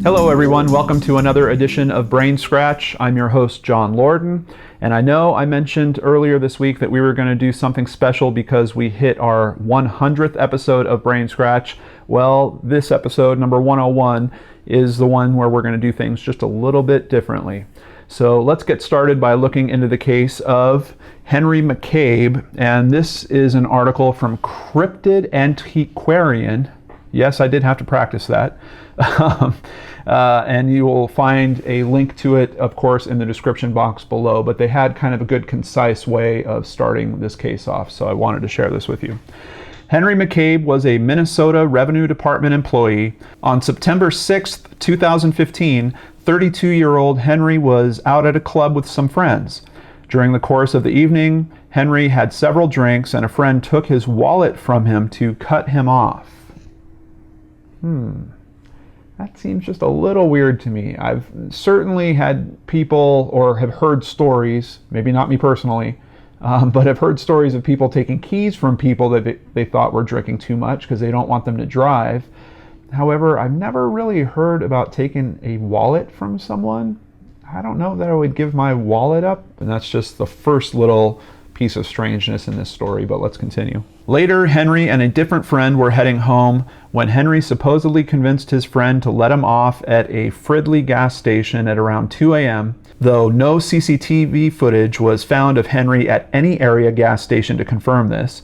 Hello everyone, welcome to another edition of BrainScratch. I'm your host John Lorden, and I know I mentioned earlier this week that we were going to do something special because we hit our 100th episode of BrainScratch. Well, this episode, number 101, is the one where we're going to do things just a little bit differently. So let's get started by looking into the case of Henry McCabe, and this is an article from Cryptid Antiquarian. Yes, I did have to practice that. And you will find a link to it, of course, in the description box below. But they had kind of a good, concise way of starting this case off, so I wanted to share this with you. Henry McCabe was a Minnesota Revenue Department employee. On September 6th, 2015, 32-year-old Henry was out at a club with some friends. During the course of the evening, Henry had several drinks, and a friend took his wallet from him to cut him off. That seems just a little weird to me. I've certainly had people, or have heard stories, maybe not me personally, but I've heard stories of people taking keys from people that they thought were drinking too much because they don't want them to drive. However, I've never really heard about taking a wallet from someone. I don't know that I would give my wallet up, and that's just the first little piece of strangeness in this story, but let's continue. Later, Henry and a different friend were heading home when Henry supposedly convinced his friend to let him off at a Fridley gas station at around 2 a.m., though no CCTV footage was found of Henry at any area gas station to confirm this.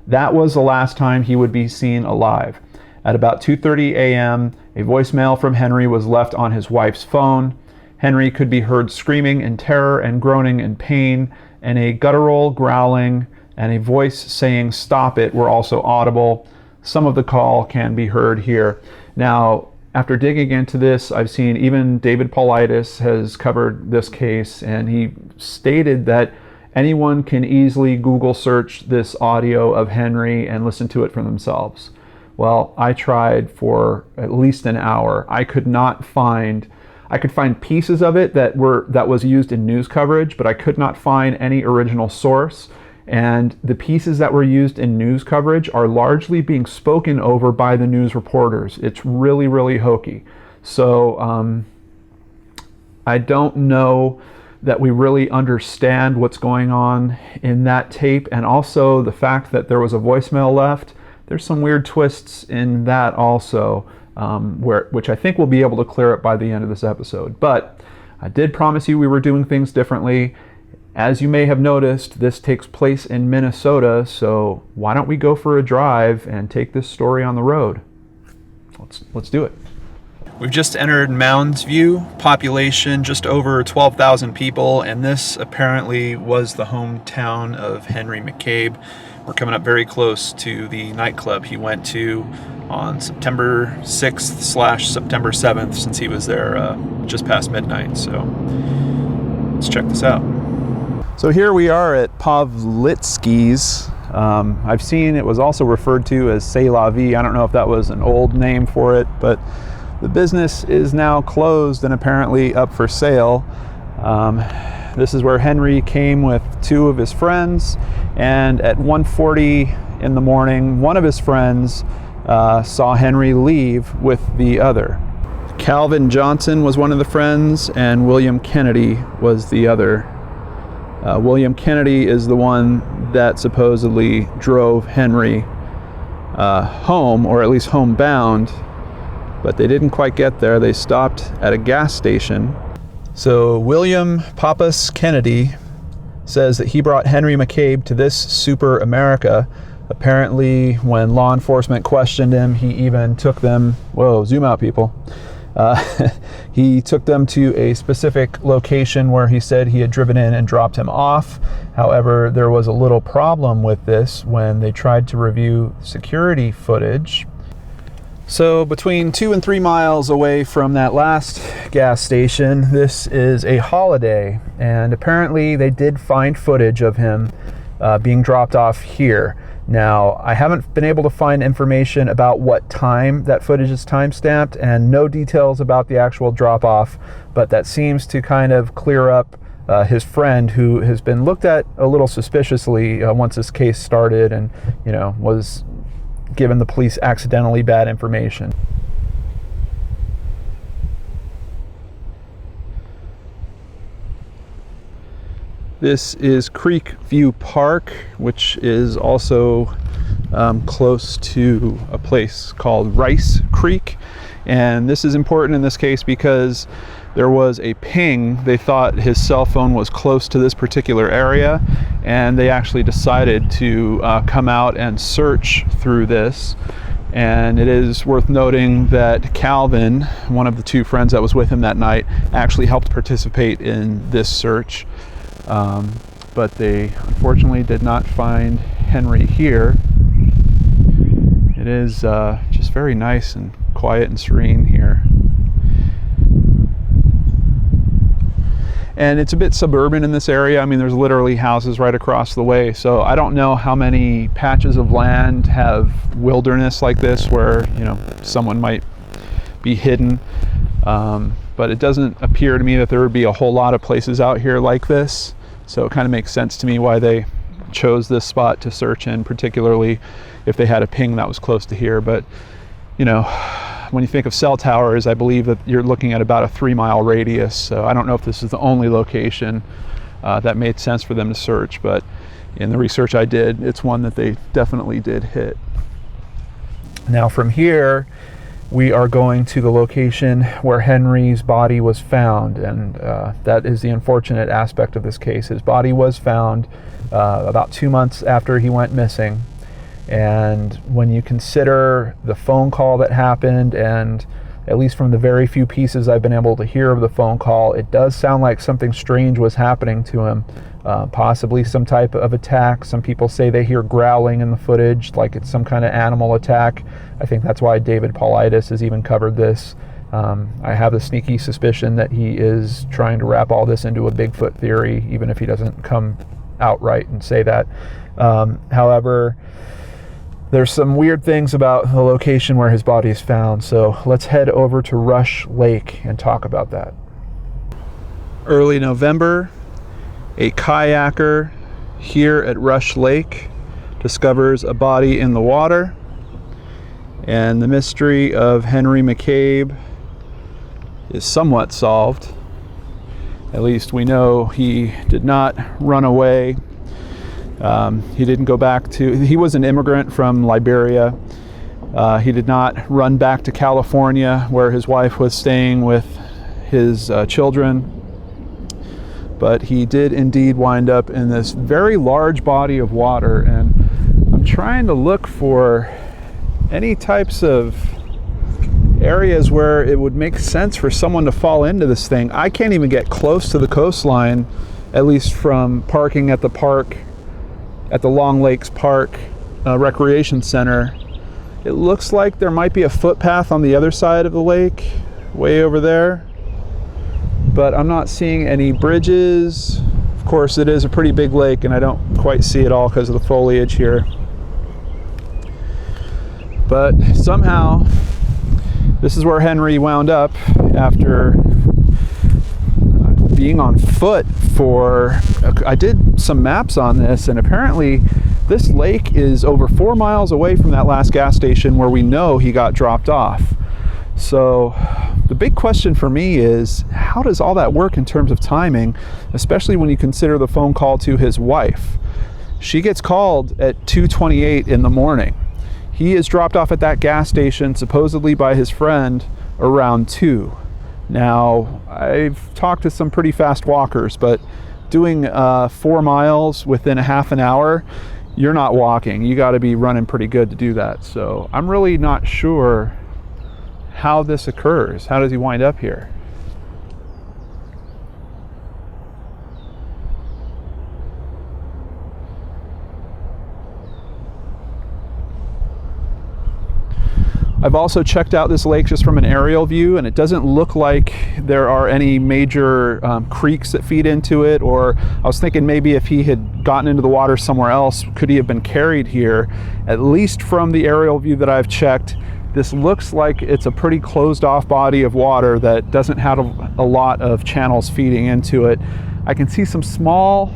That was the last time he would be seen alive. At about 2:30 a.m., a voicemail from Henry was left on his wife's phone. Henry could be heard screaming in terror and groaning in pain, and a guttural growling and a voice saying "stop it" were also audible. Some of the call can be heard here. Now, after digging into this, I've seen even David Paulides has covered this case, and he stated that anyone can easily Google search this audio of Henry and listen to it for themselves. Well, I tried for at least an hour. I could find pieces of it that was used in news coverage, but I could not find any original source. And the pieces that were used in news coverage are largely being spoken over by the news reporters. It's really, really hokey. So I don't know that we really understand what's going on in that tape. And also the fact that there was a voicemail left, there's some weird twists in that also, which I think we'll be able to clear up by the end of this episode. But I did promise you we were doing things differently. As you may have noticed, this takes place in Minnesota, so why don't we go for a drive and take this story on the road? Let's do it. We've just entered Mounds View, population just over 12,000 people, and this apparently was the hometown of Henry McCabe. We're coming up very close to the nightclub he went to on September 6th/September 7th, since he was there just past midnight. So let's check this out. So here we are at Pavlitsky's. I've seen it was also referred to as C'est La Vie. I don't know if that was an old name for it, but the business is now closed and apparently up for sale. This is where Henry came with two of his friends, and at 1:40 in the morning, one of his friends saw Henry leave with the other. Calvin Johnson was one of the friends, and William Kennedy was the other. William Kennedy is the one that supposedly drove Henry home, or at least homebound, but they didn't quite get there. They stopped at a gas station. So William Pappas Kennedy says that he brought Henry McCabe to this super America. Apparently, when law enforcement questioned him, he even took them, whoa, zoom out people. He took them to a specific location where he said he had driven in and dropped him off. However, there was a little problem with this when they tried to review security footage. So between 2 and 3 miles away from that last gas station, this is a Holiday, and apparently they did find footage of him being dropped off here. Now, I haven't been able to find information about what time that footage is timestamped, and no details about the actual drop-off, but that seems to kind of clear up his friend, who has been looked at a little suspiciously once this case started, and was given the police accidentally bad information. This is Creek View Park, which is also close to a place called Rice Creek. And this is important in this case because there was a ping. They thought his cell phone was close to this particular area, and they actually decided to come out and search through this. And it is worth noting that Calvin, one of the two friends that was with him that night, actually helped participate in this search. But they unfortunately did not find Henry here. It is just very nice and quiet and serene here. And it's a bit suburban in this area. I mean, there's literally houses right across the way. So I don't know how many patches of land have wilderness like this where, you know, someone might be hidden. But it doesn't appear to me that there would be a whole lot of places out here like this. So it kind of makes sense to me why they chose this spot to search in, particularly if they had a ping that was close to here. But, you know, when you think of cell towers, I believe that you're looking at about a 3-mile radius. So I don't know if this is the only location that made sense for them to search, but in the research I did, it's one that they definitely did hit. Now from here, we are going to the location where Henry's body was found, and that is the unfortunate aspect of this case. His body was found about 2 months after he went missing. And when you consider the phone call that happened, and at least from the very few pieces I've been able to hear of the phone call, it does sound like something strange was happening to him, possibly some type of attack. Some people say they hear growling in the footage, like it's some kind of animal attack. I think that's why David Paulides has even covered this. I have a sneaky suspicion that he is trying to wrap all this into a Bigfoot theory, even if he doesn't come outright and say that. However, there's some weird things about the location where his body is found, so let's head over to Rush Lake and talk about that. Early November, a kayaker here at Rush Lake discovers a body in the water, and the mystery of Henry McCabe is somewhat solved. At least we know he did not run away. He didn't go back to, he was an immigrant from Liberia. He did not run back to California where his wife was staying with his children, but he did indeed wind up in this very large body of water. And I'm trying to look for any types of areas where it would make sense for someone to fall into this thing. I can't even get close to the coastline, at least from parking at the park, at the Long Lakes Park Recreation Center. It looks like there might be a footpath on the other side of the lake, way over there, but I'm not seeing any bridges. Of course, it is a pretty big lake, and I don't quite see it all because of the foliage here. But somehow, this is where Henry wound up after being on foot for, I did some maps on this, and apparently this lake is over 4 miles away from that last gas station where we know he got dropped off. So the big question for me is, how does all that work in terms of timing, especially when you consider the phone call to his wife? She gets called at 2:28 in the morning. He is dropped off at that gas station supposedly by his friend around 2. Now, I've talked to some pretty fast walkers, but doing 4 miles within a half an hour, you're not walking. You got to be running pretty good to do that. So I'm really not sure how this occurs. How does he wind up here? I've also checked out this lake just from an aerial view, and it doesn't look like there are any major creeks that feed into it. Or I was thinking maybe if he had gotten into the water somewhere else, could he have been carried here? At least from the aerial view that I've checked, this looks like it's a pretty closed off body of water that doesn't have a lot of channels feeding into it. I can see some small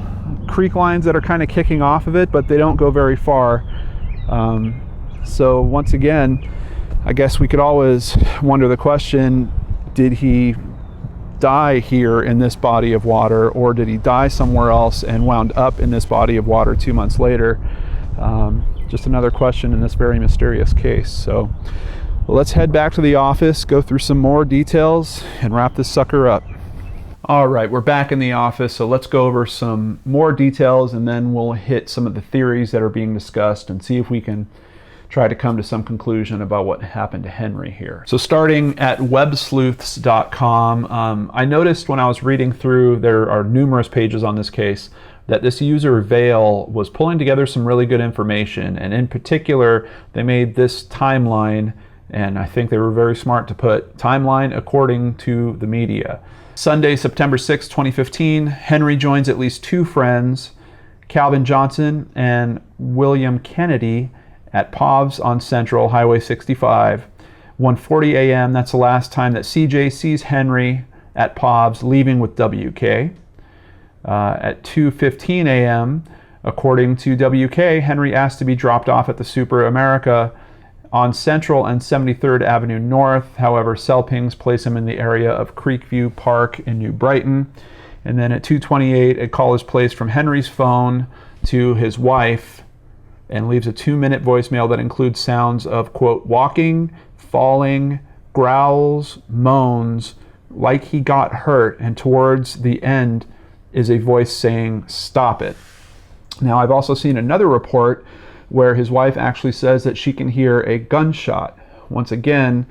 creek lines that are kind of kicking off of it, but they don't go very far. So once again, I guess we could always wonder the question, did he die here in this body of water, or did he die somewhere else and wound up in this body of water 2 months later? Just another question in this very mysterious case. So let's head back to the office, go through some more details, and wrap this sucker up. All right, we're back in the office, so let's go over some more details, and then we'll hit some of the theories that are being discussed and see if we can try to come to some conclusion about what happened to Henry here. So starting at Websleuths.com, I noticed when I was reading through, there are numerous pages on this case, that this user Vail was pulling together some really good information, and in particular, they made this timeline, and I think they were very smart to put timeline according to the media. Sunday, September 6, 2015, Henry joins at least two friends, Calvin Johnson and William Kennedy, at Povs on Central, Highway 65. 1:40 a.m., that's the last time that CJ sees Henry at Povs leaving with WK. At 2:15 a.m., according to WK, Henry asked to be dropped off at the Super America on Central and 73rd Avenue North. However, cell pings place him in the area of Creekview Park in New Brighton. And then at 2:28, a call is placed from Henry's phone to his wife and leaves a 2-minute voicemail that includes sounds of, quote, walking, falling, growls, moans, like he got hurt, and towards the end is a voice saying, stop it. Now, I've also seen another report where his wife actually says that she can hear a gunshot. Once again,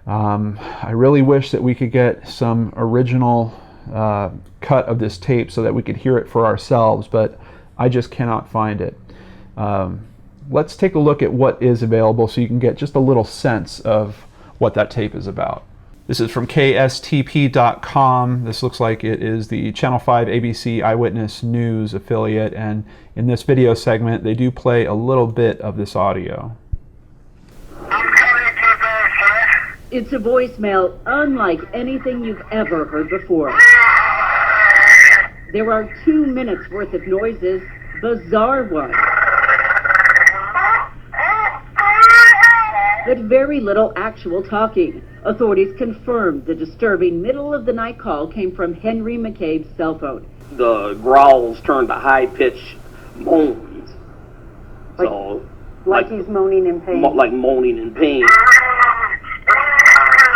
I really wish that we could get some original cut of this tape so that we could hear it for ourselves, but I just cannot find it. Let's take a look at what is available so you can get just a little sense of what that tape is about. This is from KSTP.com. This looks like it is the Channel 5 ABC Eyewitness News affiliate, and in this video segment they do play a little bit of this audio. It's a voicemail unlike anything you've ever heard before. There are 2 minutes worth of noises, bizarre ones, but very little actual talking. Authorities confirmed the disturbing middle-of-the-night call came from Henry McCabe's cell phone. The growls turned to high-pitched moans. Like he's moaning in pain. Like moaning in pain.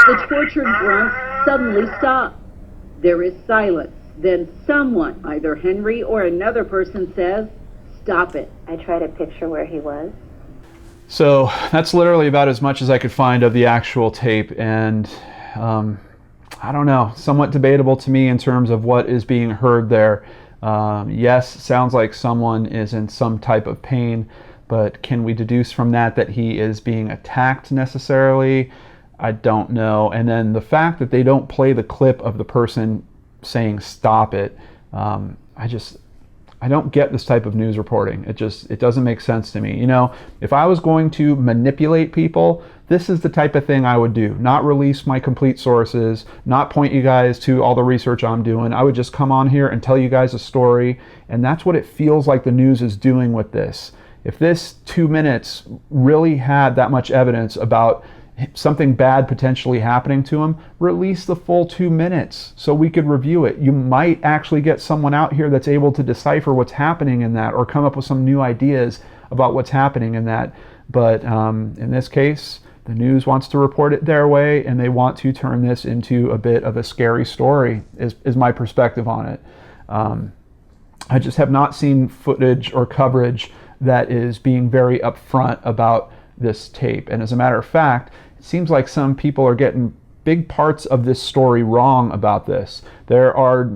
The tortured grunts suddenly stop. There is silence. Then someone, either Henry or another person, says, stop it. I try to picture where he was. So that's literally about as much as I could find of the actual tape, and I don't know, somewhat debatable to me in terms of what is being heard there. Yes, sounds like someone is in some type of pain, but can we deduce from that that he is being attacked necessarily? I don't know. And then the fact that they don't play the clip of the person saying stop it, I don't get this type of news reporting. It doesn't make sense to me. You know, if I was going to manipulate people, this is the type of thing I would do. Not release my complete sources, not point you guys to all the research I'm doing. I would just come on here and tell you guys a story, and that's what it feels like the news is doing with this. If this 2 minutes really had that much evidence about something bad potentially happening to him, release the full 2 minutes so we could review it. You might actually get someone out here that's able to decipher what's happening in that, or come up with some new ideas about what's happening in that. But in this case, the news wants to report it their way, and they want to turn this into a bit of a scary story, is my perspective on it. I just have not seen footage or coverage that is being very upfront about this tape. And as a matter of fact, it seems like some people are getting big parts of this story wrong about this. There are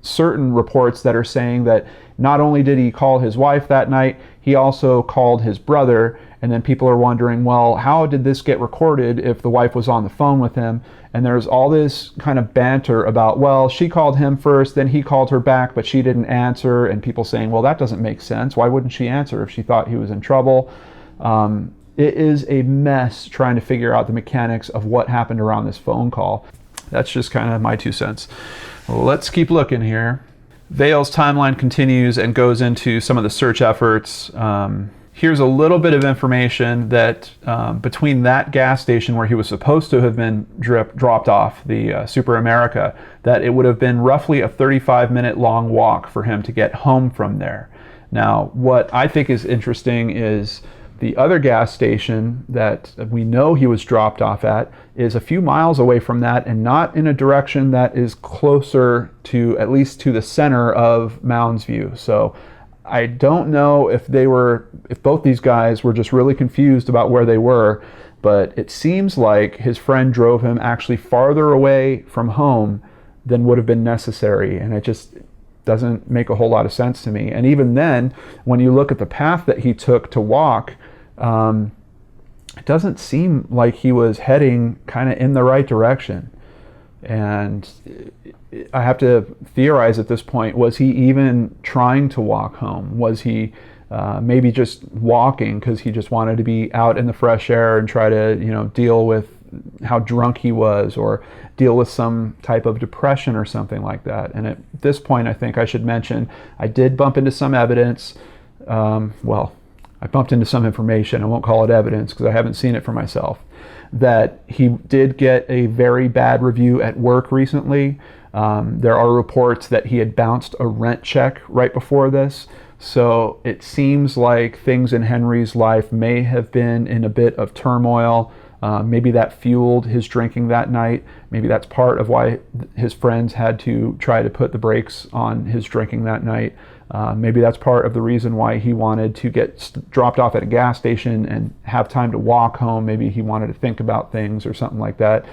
certain reports that are saying that not only did he call his wife that night, he also called his brother, and then people are wondering, well, how did this get recorded if the wife was on the phone with him? And there's all this kind of banter about, well, she called him first, then he called her back, but she didn't answer, and people saying, well, that doesn't make sense. Why wouldn't she answer if she thought he was in trouble? It is a mess trying to figure out the mechanics of what happened around this phone call. That's just kind of my 2 cents. Let's keep looking here. Vail's timeline continues and goes into some of the search efforts. here's a little bit of information that between that gas station where he was supposed to have been dropped off, the Super America, that it would have been roughly a 35-minute long walk for him to get home from there. Now, what I think is interesting is the other gas station that we know he was dropped off at is a few miles away from that, and not in a direction that is closer to, at least to the center of Mounds View. So I don't know if both these guys were just really confused about where they were, but it seems like his friend drove him actually farther away from home than would have been necessary, and it just doesn't make a whole lot of sense to me. And even then, when you look at the path that he took to walk, it doesn't seem like he was heading kind of in the right direction. And I have to theorize at this point, was he even trying to walk home? Was he maybe just walking because he just wanted to be out in the fresh air and try to, deal with how drunk he was, or deal with some type of depression or something like that? And at this point, I think I should mention, I did bump into some evidence. I bumped into some information. I won't call it evidence because I haven't seen it for myself. That he did get a very bad review at work recently. There are reports that he had bounced a rent check right before this. So it seems like things in Henry's life may have been in a bit of turmoil. Maybe that fueled his drinking that night. Maybe that's part of why his friends had to try to put the brakes on his drinking that night. Maybe that's part of the reason why he wanted to get dropped off at a gas station and have time to walk home. Maybe he wanted to think about things or something like that.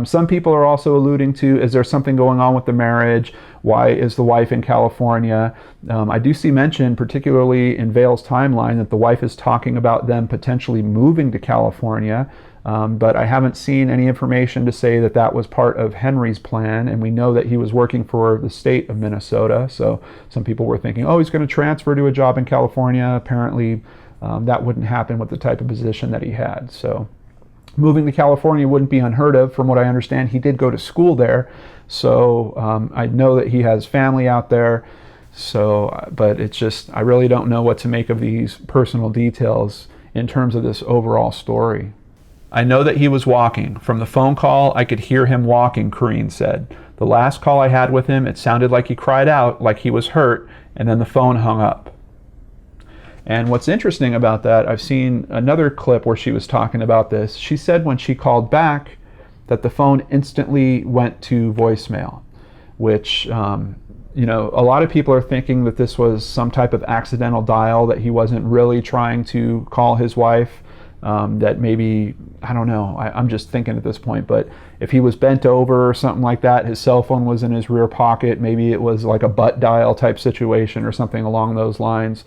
Some people are also alluding to, is there something going on with the marriage? Why is the wife in California? I do see mention, particularly in Vail's timeline, that the wife is talking about them potentially moving to California. But I haven't seen any information to say that that was part of Henry's plan, and we know that he was working for the state of Minnesota, so some people were thinking, oh, he's going to transfer to a job in California. Apparently that wouldn't happen with the type of position that he had. So moving to California wouldn't be unheard of. From what I understand, he did go to school there, so I know that he has family out there. So, but it's just, I really don't know what to make of these personal details in terms of this overall story. I know that he was walking. From the phone call, I could hear him walking, Corrine said. The last call I had with him, it sounded like he cried out, like he was hurt, and then the phone hung up. And what's interesting about that, I've seen another clip where she was talking about this. She said when she called back that the phone instantly went to voicemail, which, a lot of people are thinking that this was some type of accidental dial, that he wasn't really trying to call his wife. That maybe, I don't know, I'm just thinking at this point, but if he was bent over or something like that, his cell phone was in his rear pocket, maybe it was like a butt dial type situation or something along those lines.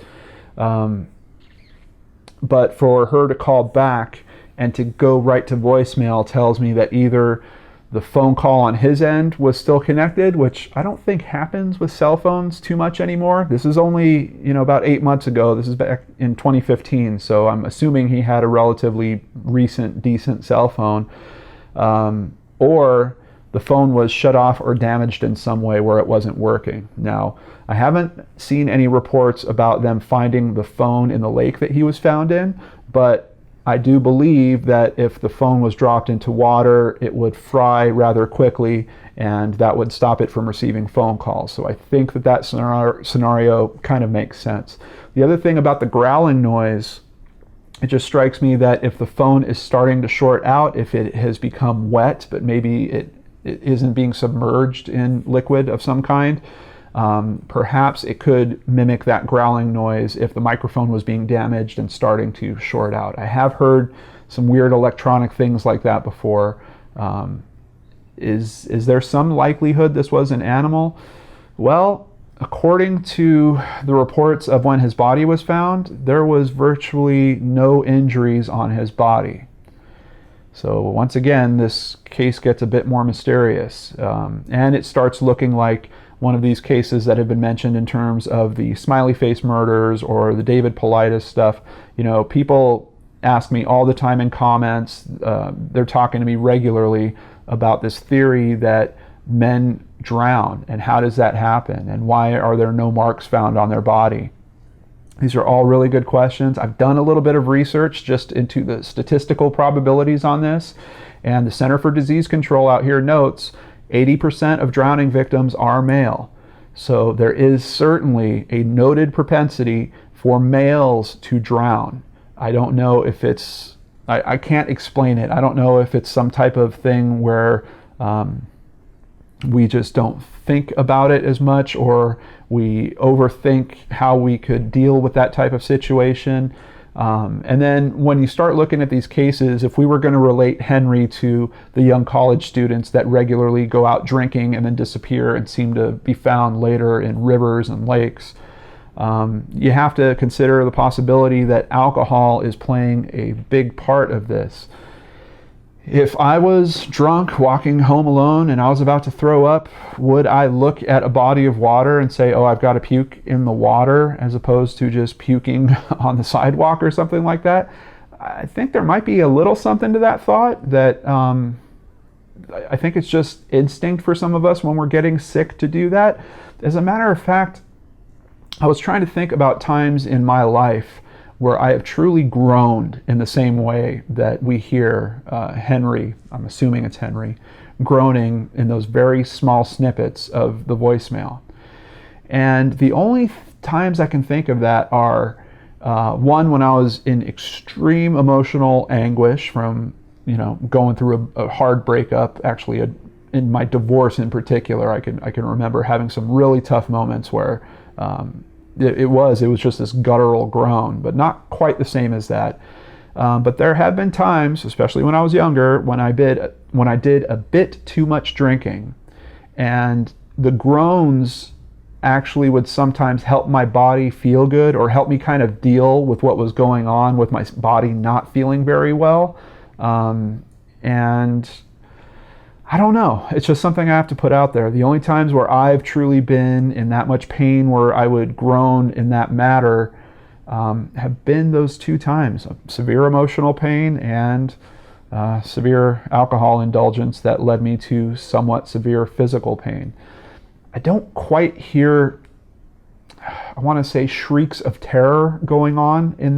But for her to call back and to go right to voicemail tells me that either the phone call on his end was still connected, which I don't think happens with cell phones too much anymore. This is only, about 8 months ago. This is back in 2015. So I'm assuming he had a relatively recent, decent cell phone. Or the phone was shut off or damaged in some way where it wasn't working. Now, I haven't seen any reports about them finding the phone in the lake that he was found in, but I do believe that if the phone was dropped into water, it would fry rather quickly, and that would stop it from receiving phone calls. So I think that scenario kind of makes sense. The other thing about the growling noise, it just strikes me that if the phone is starting to short out, if it has become wet, but maybe it isn't being submerged in liquid of some kind, perhaps it could mimic that growling noise if the microphone was being damaged and starting to short out. I have heard some weird electronic things like that before. Is there some likelihood this was an animal? Well, according to the reports of when his body was found, there was virtually no injuries on his body. So once again, this case gets a bit more mysterious, and it starts looking like one of these cases that have been mentioned in terms of the smiley face murders or the David Paulides stuff. People ask me all the time in comments, they're talking to me regularly about this theory that men drown, and how does that happen, and why are there no marks found on their body? These are all really good questions. I've done a little bit of research just into the statistical probabilities on this, and the Center for Disease Control out here notes 80% of drowning victims are male. So there is certainly a noted propensity for males to drown. I don't know if it's, I can't explain it. I don't know if it's some type of thing where we just don't think about it as much, or we overthink how we could deal with that type of situation. And then when you start looking at these cases, if we were going to relate Henry to the young college students that regularly go out drinking and then disappear and seem to be found later in rivers and lakes, you have to consider the possibility that alcohol is playing a big part of this. If I was drunk walking home alone and I was about to throw up, would I look at a body of water and say, oh, I've got to puke in the water, as opposed to just puking on the sidewalk or something like that? I think there might be a little something to that thought, that I think it's just instinct for some of us when we're getting sick to do that. As a matter of fact, I was trying to think about times in my life where I have truly groaned in the same way that we hear Henry, I'm assuming it's Henry, groaning in those very small snippets of the voicemail. And the only times I can think of that are one, when I was in extreme emotional anguish from, going through a hard breakup. Actually, in my divorce in particular, I can remember having some really tough moments where it was just this guttural groan, but not quite the same as that. But there have been times, especially when I was younger, when I did a bit too much drinking, and the groans actually would sometimes help my body feel good, or help me kind of deal with what was going on with my body not feeling very well. And I don't know. It's just something I have to put out there. The only times where I've truly been in that much pain where I would groan in that matter have been those two times: severe emotional pain and severe alcohol indulgence that led me to somewhat severe physical pain. I don't quite hear, I want to say, shrieks of terror going on in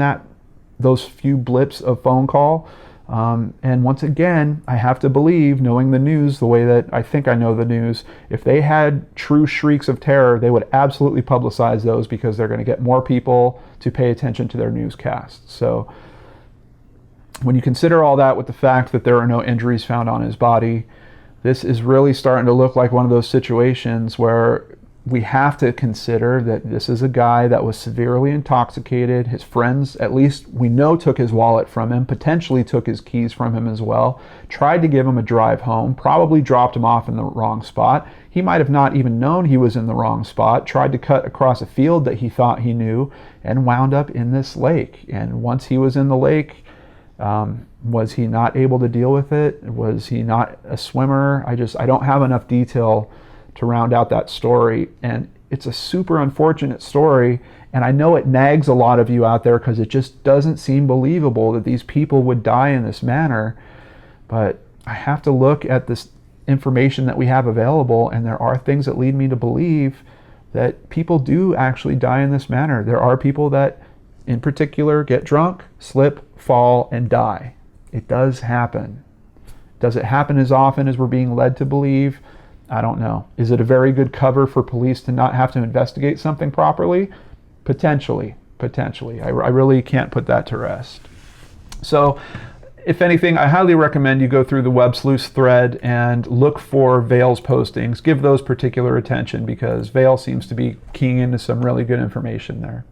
those few blips of phone call. And once again, I have to believe, knowing the news the way that I think I know the news, if they had true shrieks of terror, they would absolutely publicize those, because they're going to get more people to pay attention to their newscasts. So when you consider all that with the fact that there are no injuries found on his body, this is really starting to look like one of those situations where we have to consider that this is a guy that was severely intoxicated. His friends, at least we know, took his wallet from him, potentially took his keys from him as well, tried to give him a drive home, probably dropped him off in the wrong spot. He might have not even known he was in the wrong spot, tried to cut across a field that he thought he knew, and wound up in this lake. And once he was in the lake, was he not able to deal with it? Was he not a swimmer? I don't have enough detail to round out that story, and it's a super unfortunate story, and I know it nags a lot of you out there because it just doesn't seem believable that these people would die in this manner. But I have to look at this information that we have available, and there are things that lead me to believe that people do actually die in this manner. There are people that in particular get drunk, slip, fall, and die. It does happen. Does it happen as often as we're being led to believe? I don't know. Is it a very good cover for police to not have to investigate something properly? Potentially. I really can't put that to rest. So, if anything, I highly recommend you go through the Websleuths thread and look for Vail's postings. Give those particular attention, because Vail seems to be keying into some really good information there.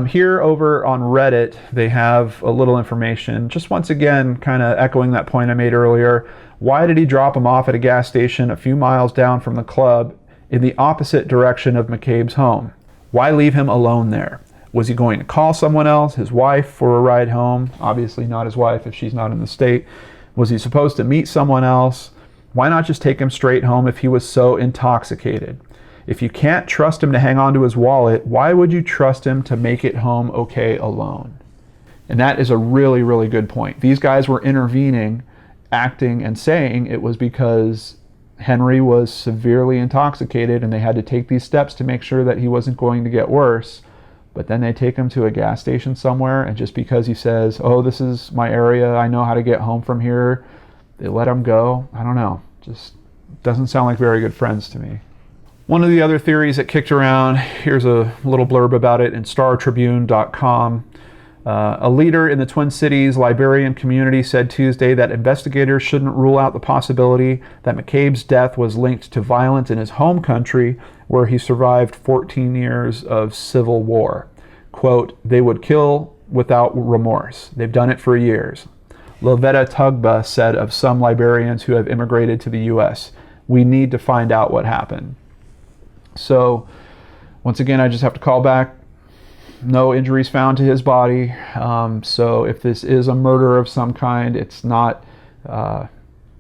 Here over on Reddit, they have a little information, just once again kind of echoing that point I made earlier. Why did he drop him off at a gas station a few miles down from the club in the opposite direction of McCabe's home? Why leave him alone there? Was he going to call someone else, his wife, for a ride home? Obviously not his wife if she's not in the state. Was he supposed to meet someone else? Why not just take him straight home if he was so intoxicated? If you can't trust him to hang on to his wallet, why would you trust him to make it home okay alone? And that is a really, really good point. These guys were intervening, acting and saying it was because Henry was severely intoxicated and they had to take these steps to make sure that he wasn't going to get worse. but then they take him to a gas station somewhere, and just because he says, oh, this is my area, I know how to get home from here, they let him go. I don't know. Just doesn't sound like very good friends to me. One of the other theories that kicked around, here's a little blurb about it in StarTribune.com. A leader in the Twin Cities Liberian community said Tuesday that investigators shouldn't rule out the possibility that McCabe's death was linked to violence in his home country, where he survived 14 years of civil war. Quote, they would kill without remorse. They've done it for years. Lovetta Tugba said of some Liberians who have immigrated to the U.S., we need to find out what happened. So, once again, I just have to call back. No injuries found to his body. So if this is a murder of some kind, it's not,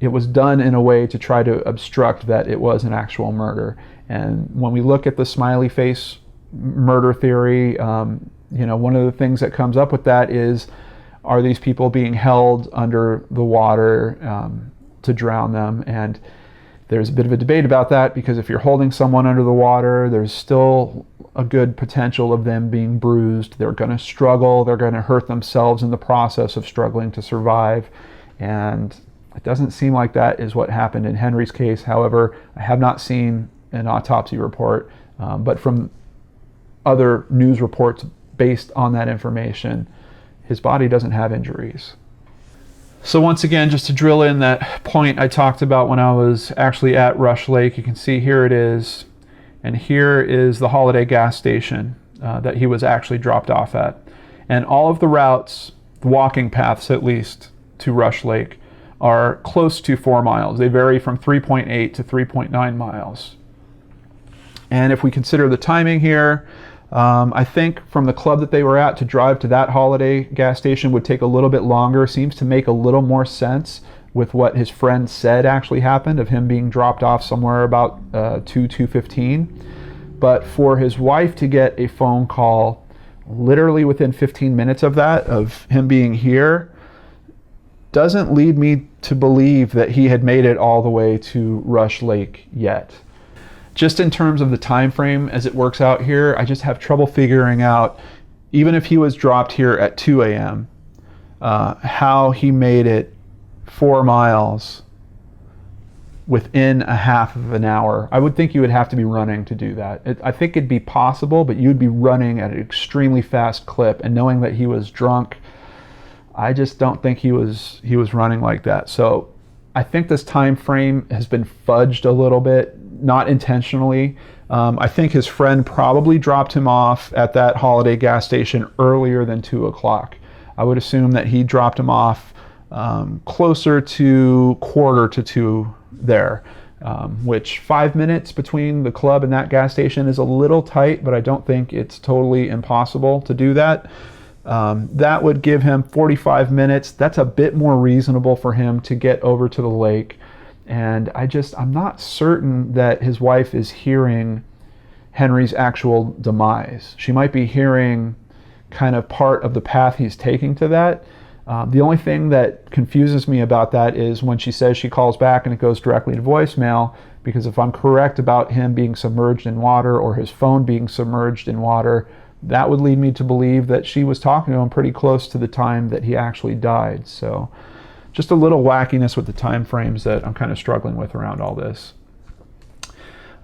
it was done in a way to try to obstruct that it was an actual murder. And when we look at the smiley face murder theory, one of the things that comes up with that is, are these people being held under the water to drown them? And there's a bit of a debate about that, because if you're holding someone under the water, there's still a good potential of them being bruised. They're going to struggle. They're going to hurt themselves in the process of struggling to survive. And it doesn't seem like that is what happened in Henry's case. However, I have not seen an autopsy report, but from other news reports based on that information, his body doesn't have injuries. So once again, just to drill in that point I talked about when I was actually at Rush Lake, you can see here it is, and here is the Holiday gas station that he was actually dropped off at. And all of the routes, the walking paths at least, to Rush Lake are close to 4 miles. They vary from 3.8 to 3.9 miles. And if we consider the timing here, I think from the club that they were at to drive to that Holiday gas station would take a little bit longer. Seems to make a little more sense with what his friend said actually happened, of him being dropped off somewhere about 2:15. But for his wife to get a phone call literally within 15 minutes of that, of him being here, doesn't lead me to believe that he had made it all the way to Rush Lake yet. Just in terms of the time frame as it works out here, I just have trouble figuring out, even if he was dropped here at 2 a.m., how he made it 4 miles within a half of an hour. I would think you would have to be running to do that. I think it'd be possible, but you'd be running at an extremely fast clip, and knowing that he was drunk, I just don't think he was running like that. So I think this time frame has been fudged a little bit, not intentionally. I think his friend probably dropped him off at that Holiday gas station earlier than 2 o'clock. I would assume that he dropped him off closer to 1:45 there, which 5 minutes between the club and that gas station is a little tight, but I don't think it's totally impossible to do that. That would give him 45 minutes. That's a bit more reasonable for him to get over to the lake. And I'm not certain that his wife is hearing Henry's actual demise. She might be hearing kind of part of the path he's taking to that. The only thing that confuses me about that is when she says she calls back and it goes directly to voicemail, because if I'm correct about him being submerged in water or his phone being submerged in water, that would lead me to believe that she was talking to him pretty close to the time that he actually died. So just a little wackiness with the time frames that I'm kind of struggling with around all this.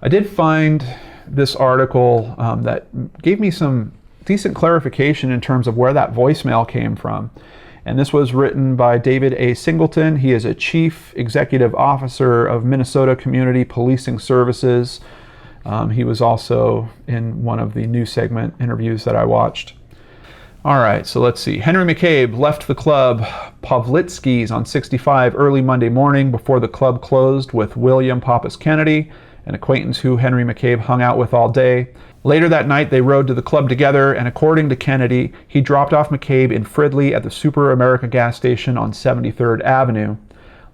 I did find this article that gave me some decent clarification in terms of where that voicemail came from. And this was written by David A. Singleton. He is a Chief Executive Officer of Minnesota Community Policing Services. He was also in one of the news segment interviews that I watched. All right, so let's see. Henry McCabe left the club Pavlitsky's on 65 early Monday morning before the club closed with William Pappas Kennedy, an acquaintance who Henry McCabe hung out with all day. Later that night, they rode to the club together, and according to Kennedy, he dropped off McCabe in Fridley at the Super America gas station on 73rd Avenue.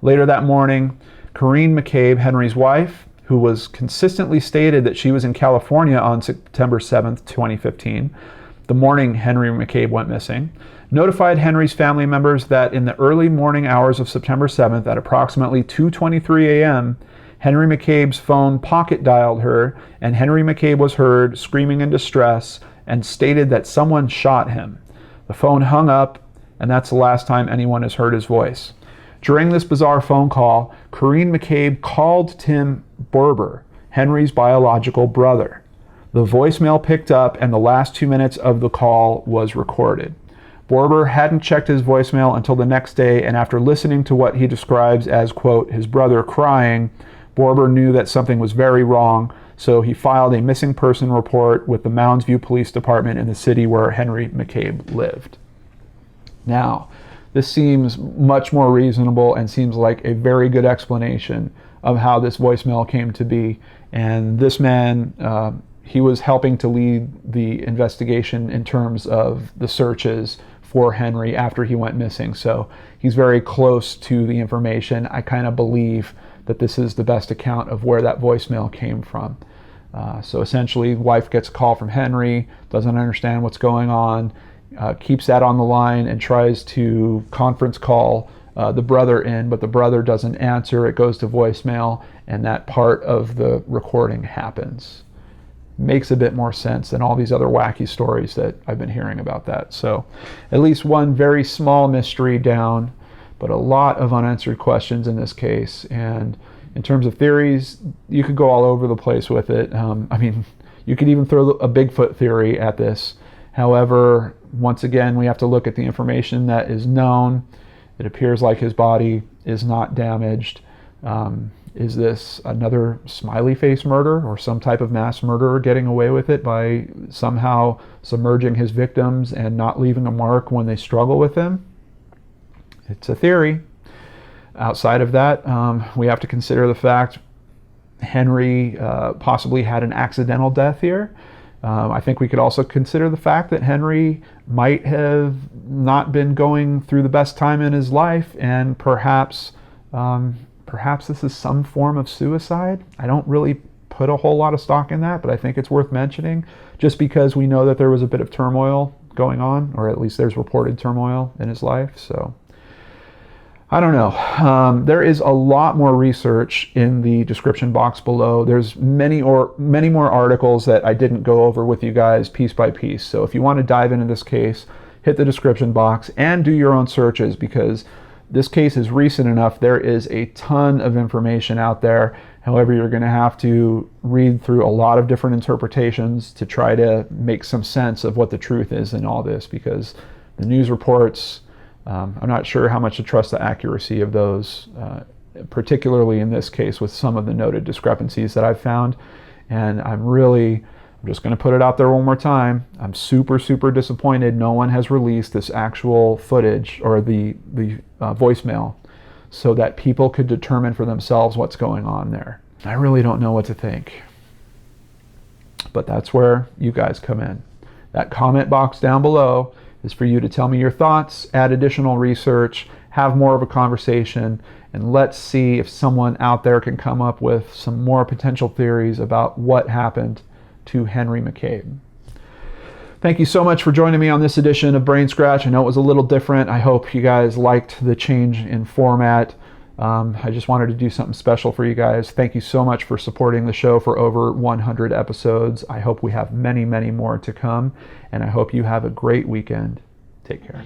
Later that morning, Corrine McCabe, Henry's wife, who was consistently stated that she was in California on September 7th, 2015, the morning Henry McCabe went missing, notified Henry's family members that in the early morning hours of September 7th at approximately 2:23 a.m., Henry McCabe's phone pocket dialed her, and Henry McCabe was heard screaming in distress and stated that someone shot him. The phone hung up, and that's the last time anyone has heard his voice. During this bizarre phone call, Corrine McCabe called Tim Berber, Henry's biological brother. The voicemail picked up, and the last 2 minutes of the call was recorded. Berber hadn't checked his voicemail until the next day, and after listening to what he describes as, quote, his brother crying, Berber knew that something was very wrong, so he filed a missing person report with the Mounds View Police Department in the city where Henry McCabe lived. Now, this seems much more reasonable and seems like a very good explanation of how this voicemail came to be. And this man, he was helping to lead the investigation in terms of the searches for Henry after he went missing. So he's very close to the information. I kind of believe that this is the best account of where that voicemail came from. So essentially, wife gets a call from Henry, doesn't understand what's going on, keeps that on the line and tries to conference call the brother in, but the brother doesn't answer. It goes to voicemail, and that part of the recording happens. Makes a bit more sense than all these other wacky stories that I've been hearing about that. So at least one very small mystery down, but a lot of unanswered questions in this case. And in terms of theories, you could go all over the place with it. I mean, you could even throw a Bigfoot theory at this. However, once again, we have to look at the information that is known. It appears like his body is not damaged. Is this another smiley face murder or some type of mass murderer getting away with it by somehow submerging his victims and not leaving a mark when they struggle with him? It's a theory. Outside of that, we have to consider the fact Henry possibly had an accidental death here. I think we could also consider the fact that Henry might have not been going through the best time in his life, and perhaps this is some form of suicide. I don't really put a whole lot of stock in that, but I think it's worth mentioning just because we know that there was a bit of turmoil going on, or at least there's reported turmoil in his life. So I don't know. There is a lot more research in the description box below. There's many more articles that I didn't go over with you guys piece by piece. So if you want to dive into this case, hit the description box and do your own searches, because this case is recent enough. There is a ton of information out there. However, you're going to have to read through a lot of different interpretations to try to make some sense of what the truth is in all this, because the news reports, I'm not sure how much to trust the accuracy of those, particularly in this case with some of the noted discrepancies that I've found. And I'm just going to put it out there one more time. I'm super, super disappointed no one has released this actual footage or the voicemail so that people could determine for themselves what's going on there. I really don't know what to think. But that's where you guys come in. That comment box down below is for you to tell me your thoughts, add additional research, have more of a conversation, and let's see if someone out there can come up with some more potential theories about what happened to Henry McCabe. Thank you so much for joining me on this edition of BrainScratch. I know it was a little different. I hope you guys liked the change in format. I just wanted to do something special for you guys. Thank you so much for supporting the show for over 100 episodes. I hope we have many, many more to come, and I hope you have a great weekend. Take care.